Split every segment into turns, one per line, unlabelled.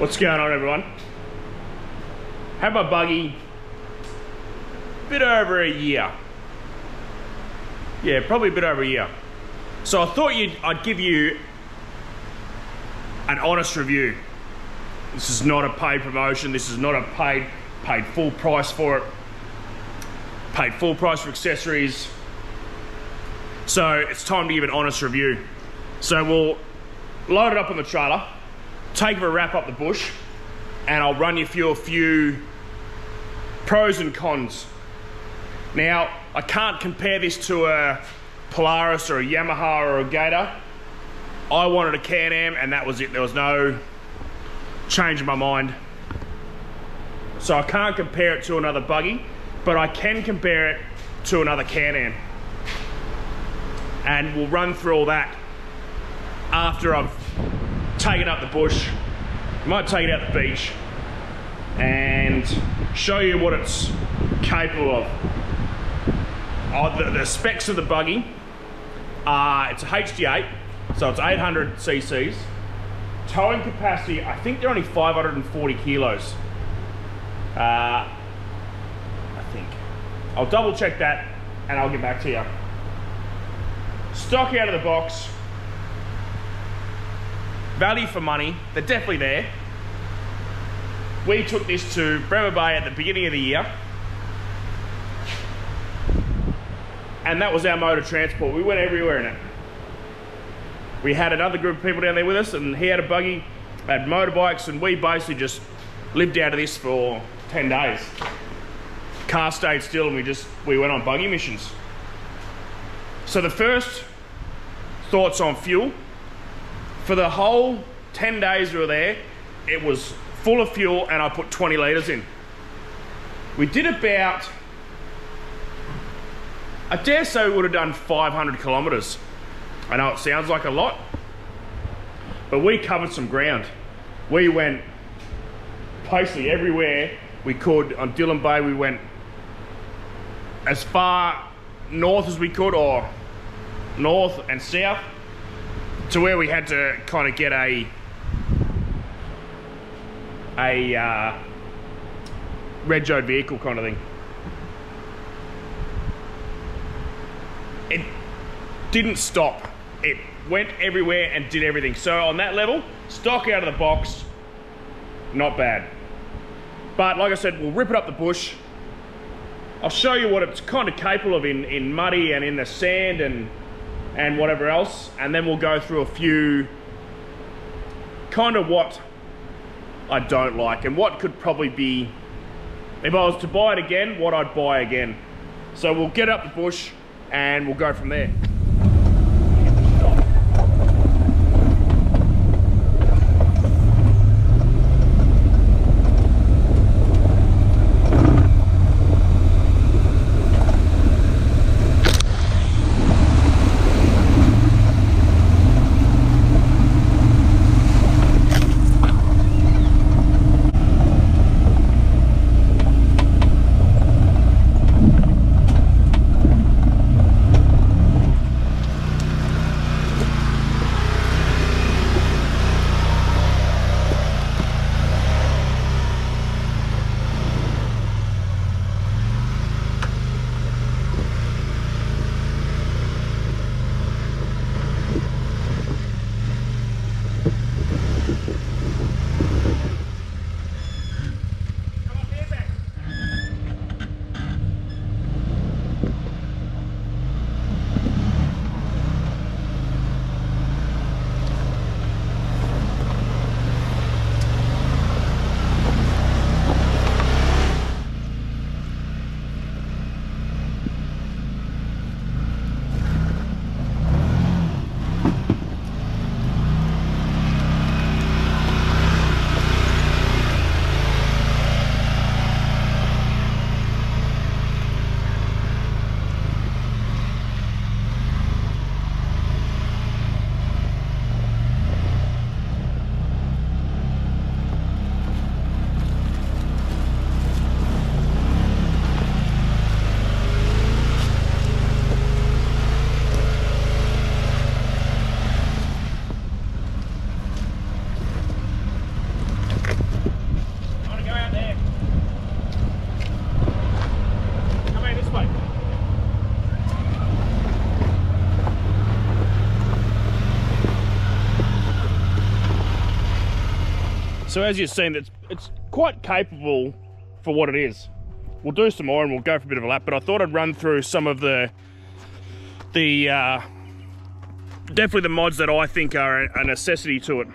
What's going on, everyone? Had my buggy a bit over a year. Yeah, probably a bit over a year. So I thought I'd give you an honest review. This is not a paid promotion. This is not a paid full price for it. Paid full price for accessories. So it's time to give an honest review. So we'll load it up on the trailer, take a wrap up the bush, and I'll run you through a few pros and cons. Now, I can't compare this to a Polaris or a Yamaha or a Gator. I wanted a Can-Am and that was it. There was no change in my mind. So I can't compare it to another buggy, but I can compare it to another Can-Am. And we'll run through all that after I've taken up the bush. I might take it out the beach and show you what it's capable of. The specs of the buggy are, it's a hd8, so it's 800 cc's. Towing capacity, I think they're only 540 kilos. I think. I'll double check that and I'll get back to you. Stock out of the box. Value for money, they're definitely there. We took this to Bremer Bay at the beginning of the year. And that was our mode of transport. We went everywhere in it. We had another group of people down there with us and he had a buggy, had motorbikes, and we basically just lived out of this for 10 days. Car stayed still and we went on buggy missions. So the first thoughts on fuel. For the whole 10 days we were there, it was full of fuel and I put 20 litres in. We did about, I dare say we would have done 500 kilometres. I know it sounds like a lot, but we covered some ground. We went basically everywhere we could on Dillon Bay. We went as far north as we could, or north and south, to where we had to kind of get a regoed vehicle kind of thing. It didn't stop. It went everywhere and did everything. So on that level, stock out of the box, not bad. But like I said, we'll rip it up the bush. I'll show you what it's kind of capable of in muddy and in the sand and whatever else. And then we'll go through a few kind of what I don't like and what could probably be, if I was to buy it again, what I'd buy again. So we'll get up the bush and we'll go from there. So as you've seen, it's quite capable for what it is. We'll do some more and we'll go for a bit of a lap, but I thought I'd run through some of the definitely the mods that I think are a necessity to it.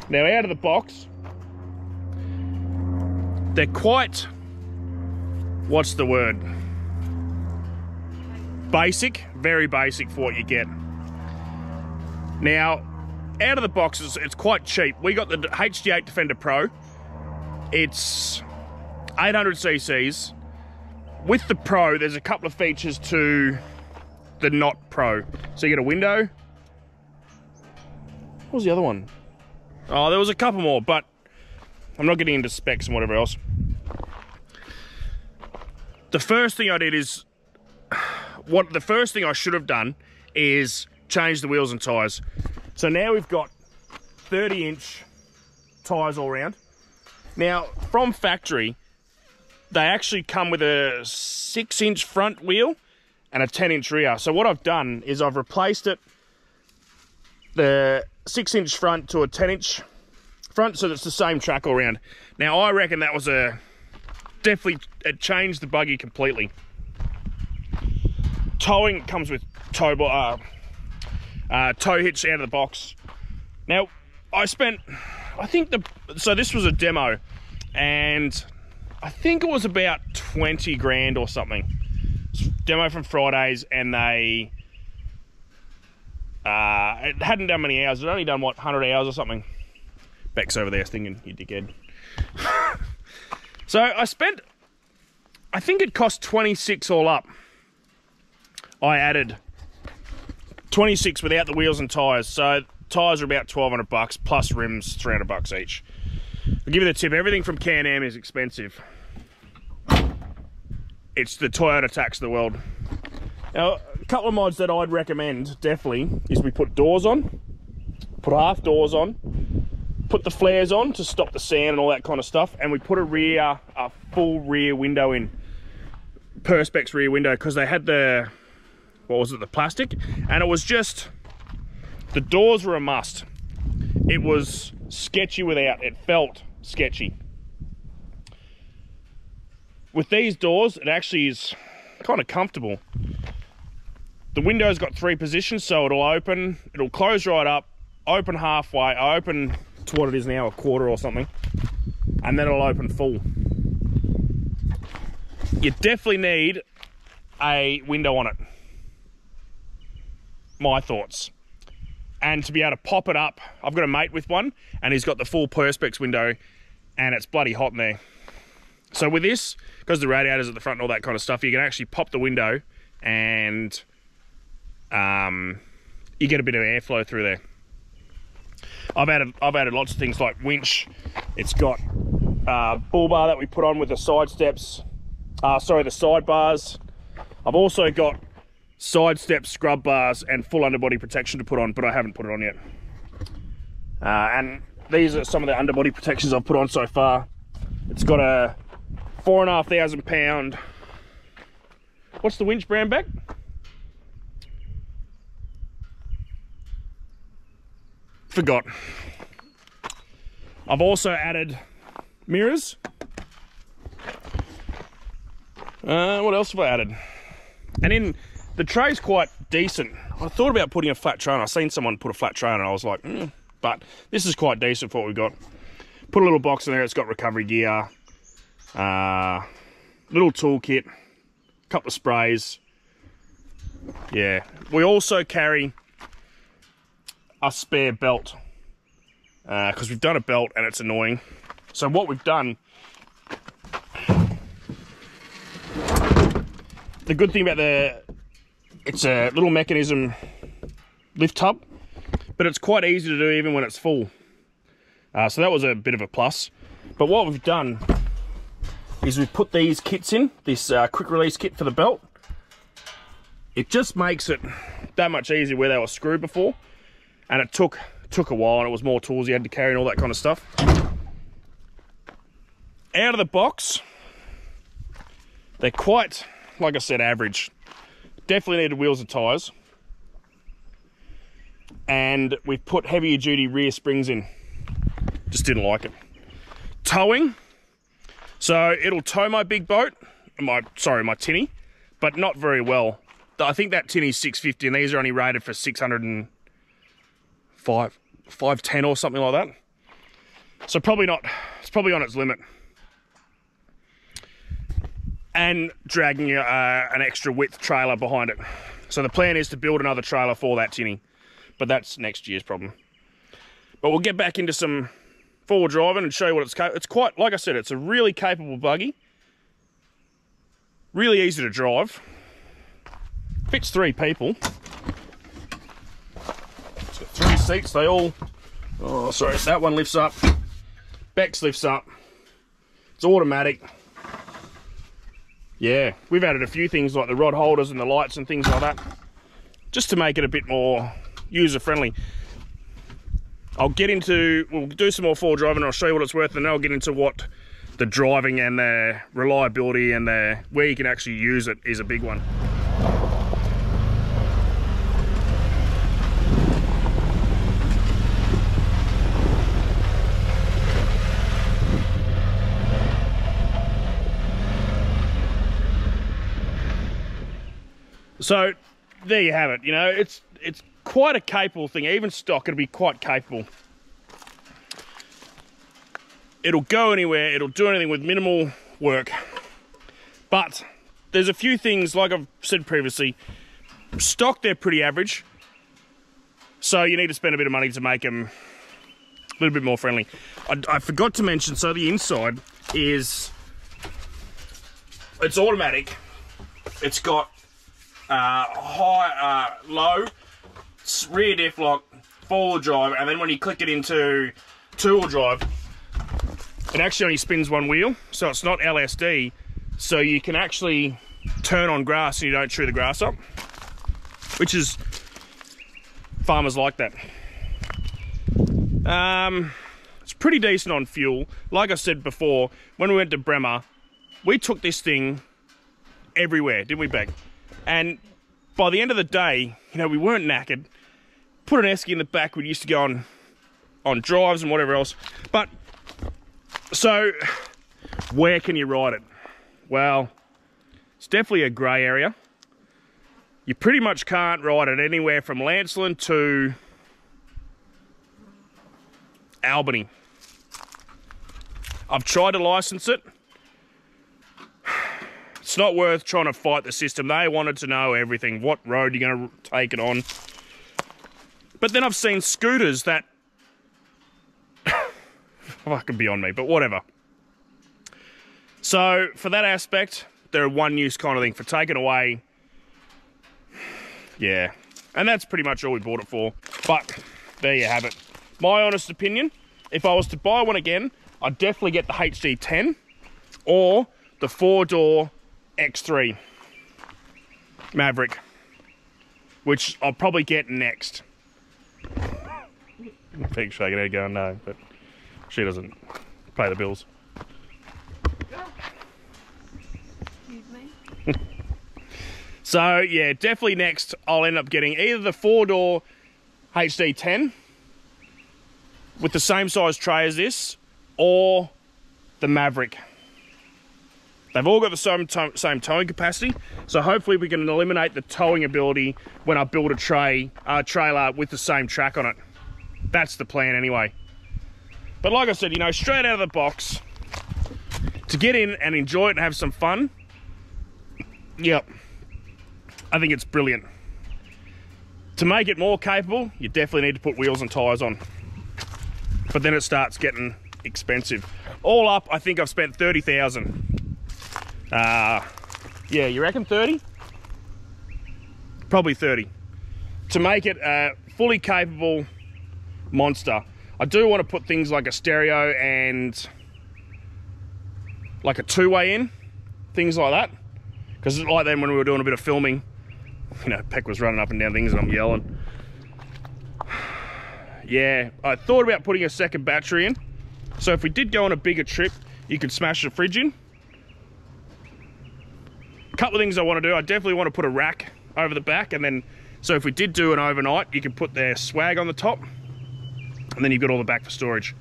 Now, out of the box, they're quite, what's the word? Basic, very basic for what you get. Now, out of the boxes, it's quite cheap. We got the hd8 Defender Pro. It's 800 cc's. With the Pro, there's a couple of features to the not Pro. So you get a window. What was the other one? Oh, there was a couple more, but I'm not getting into specs and whatever else. The first thing I did is, the first thing I should have done is change the wheels and tyres. So now we've got 30-inch tyres all around. Now, from factory, they actually come with a 6-inch front wheel and a 10-inch rear. So what I've done is I've replaced it, the 6-inch front to a 10-inch front, so that's the same track all around. Now, I reckon that was definitely, it changed the buggy completely. Towing comes with tow hitch out of the box. Now, so this was a demo, and I think it was about 20 grand or something. Demo from Fridays, and it hadn't done many hours. It only done, what, 100 hours or something. Beck's over there thinking, you dickhead. So I think it cost 26 all up. I added 26 without the wheels and tyres. So tyres are about 1,200 bucks, plus rims 300 bucks each. I'll give you the tip, everything from Can-Am is expensive. It's the Toyota tax of the world. Now, a couple of mods that I'd recommend, definitely, is we put doors on, put half doors on, put the flares on to stop the sand and all that kind of stuff, and we put a full rear window in, Perspex rear window, because they had the, what was it, the plastic, and it was just, the doors were a must. It was sketchy without, it felt sketchy. With these doors, it actually is kind of comfortable. The window's got 3 positions, so it'll open, it'll close right up, open halfway, open to what it is now, a quarter or something, and then it'll open full. You definitely need a window on it. My thoughts. And to be able to pop it up, I've got a mate with one, and he's got the full Perspex window, and it's bloody hot in there. So with this, because the radiator's at the front and all that kind of stuff, you can actually pop the window and you get a bit of airflow through there. I've added lots of things like winch. It's got bull bar that we put on with the side steps. The side bars. I've also got side steps, scrub bars, and full underbody protection to put on, but I haven't put it on yet. And these are some of the underbody protections I've put on so far. It's got a 4,500 pound, what's the winch brand back? Forgot. I've also added mirrors. What else have I added? And in the tray's quite decent. I thought about putting a flat tray on. I've seen someone put a flat tray on and I was like, but this is quite decent for what we've got. Put a little box in there, it's got recovery gear, little toolkit, a couple of sprays. Yeah, we also carry a spare belt because we've done a belt and it's annoying. So what we've done, the good thing about it's a little mechanism lift hub, but it's quite easy to do even when it's full. So that was a bit of a plus. But what we've done is we've put these kits in, this quick release kit for the belt. It just makes it that much easier where they were screwed before. And it took a while, and it was more tools you had to carry and all that kind of stuff. Out of the box, they're quite, like I said, average. Definitely needed wheels and tyres. And we've put heavier duty rear springs in. Just didn't like it. towing. So it'll tow my big boat, my tinny, but not very well. I think that tinny's 650 and these are only rated for 510 or something like that. So probably not, it's probably on its limit. And dragging an extra width trailer behind it. So the plan is to build another trailer for that tinny, but that's next year's problem. But we'll get back into some four-wheel driving and show you what it's quite, like I said, it's a really capable buggy. Really easy to drive. Fits 3 people. It's got 3 seats, they all, oh sorry, that one lifts up. Bex lifts up. It's automatic. Yeah, we've added a few things like the rod holders and the lights and things like that, just to make it a bit more user-friendly. We'll do some more four-wheel driving and I'll show you what it's worth, and then I'll get into what the driving and the reliability and where you can actually use it is a big one. So there you have it. You know, it's quite a capable thing. Even stock, it'll be quite capable. It'll go anywhere. It'll do anything with minimal work. But there's a few things, like I've said previously, stock they're pretty average. So you need to spend a bit of money to make them a little bit more friendly. I forgot to mention, so the inside is, it's automatic. It's got low, rear diff lock, four-wheel drive, and then when you click it into two-wheel drive, it actually only spins one wheel, so it's not LSD, so you can actually turn on grass and you don't chew the grass up, which is, farmers like that. It's pretty decent on fuel. Like I said before, when we went to Bremer, we took this thing everywhere, didn't we, Beck? And by the end of the day, you know, we weren't knackered. Put an esky in the back. We used to go on drives and whatever else. But, so, where can you ride it? Well, it's definitely a grey area. You pretty much can't ride it anywhere from Lancelin to Albany. I've tried to license it. It's not worth trying to fight the system. They wanted to know everything. What road you're going to take it on. But then I've seen scooters that... fucking beyond me, but whatever. So, for that aspect, they're a one-use kind of thing. For taking away... yeah. And that's pretty much all we bought it for. But, there you have it. My honest opinion, if I was to buy one again, I'd definitely get the hd8 or the 4-door X3 Maverick, which I'll probably get next. Peg's shaking her head going no, but she doesn't pay the bills.
Excuse me.
So yeah, definitely next I'll end up getting either the 4-door hd8 with the same size tray as this, or the Maverick. They've all got the same towing capacity, so hopefully we can eliminate the towing ability when I build a trailer with the same track on it. That's the plan anyway. But like I said, you know, straight out of the box, to get in and enjoy it and have some fun, yep, I think it's brilliant. To make it more capable, you definitely need to put wheels and tyres on. But then it starts getting expensive. All up, I think I've spent 30,000. Yeah, you reckon 30? Probably 30. To make it a fully capable monster. I do want to put things like a stereo and like a two-way in, things like that. Because like then when we were doing a bit of filming, you know, Peck was running up and down things and I'm yelling. Yeah, I thought about putting a second battery in. So if we did go on a bigger trip, you could smash the fridge in. A couple of things I want to do. I definitely want to put a rack over the back, and then so if we did do an overnight, you can put their swag on the top, and then you've got all the back for storage.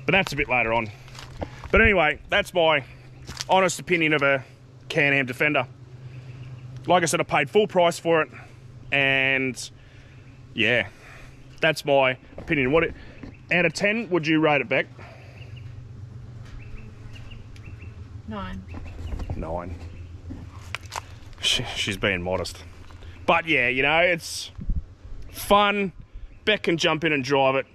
But that's a bit later on. But anyway, that's my honest opinion of a Can-Am Defender. Like I said, I paid full price for it, and yeah, that's my opinion. What out of 10 would you rate it, Beck?
9.
9. She's being modest. But yeah, you know, it's fun. Beck can jump in and drive it.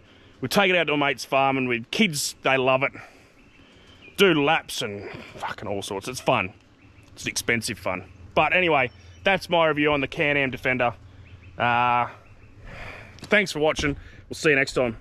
We take it out to a mate's farm, and with kids, they love it. Do laps and fucking all sorts. It's fun. It's expensive fun. But anyway, that's my review on the Can-Am Defender. Thanks for watching. We'll see you next time.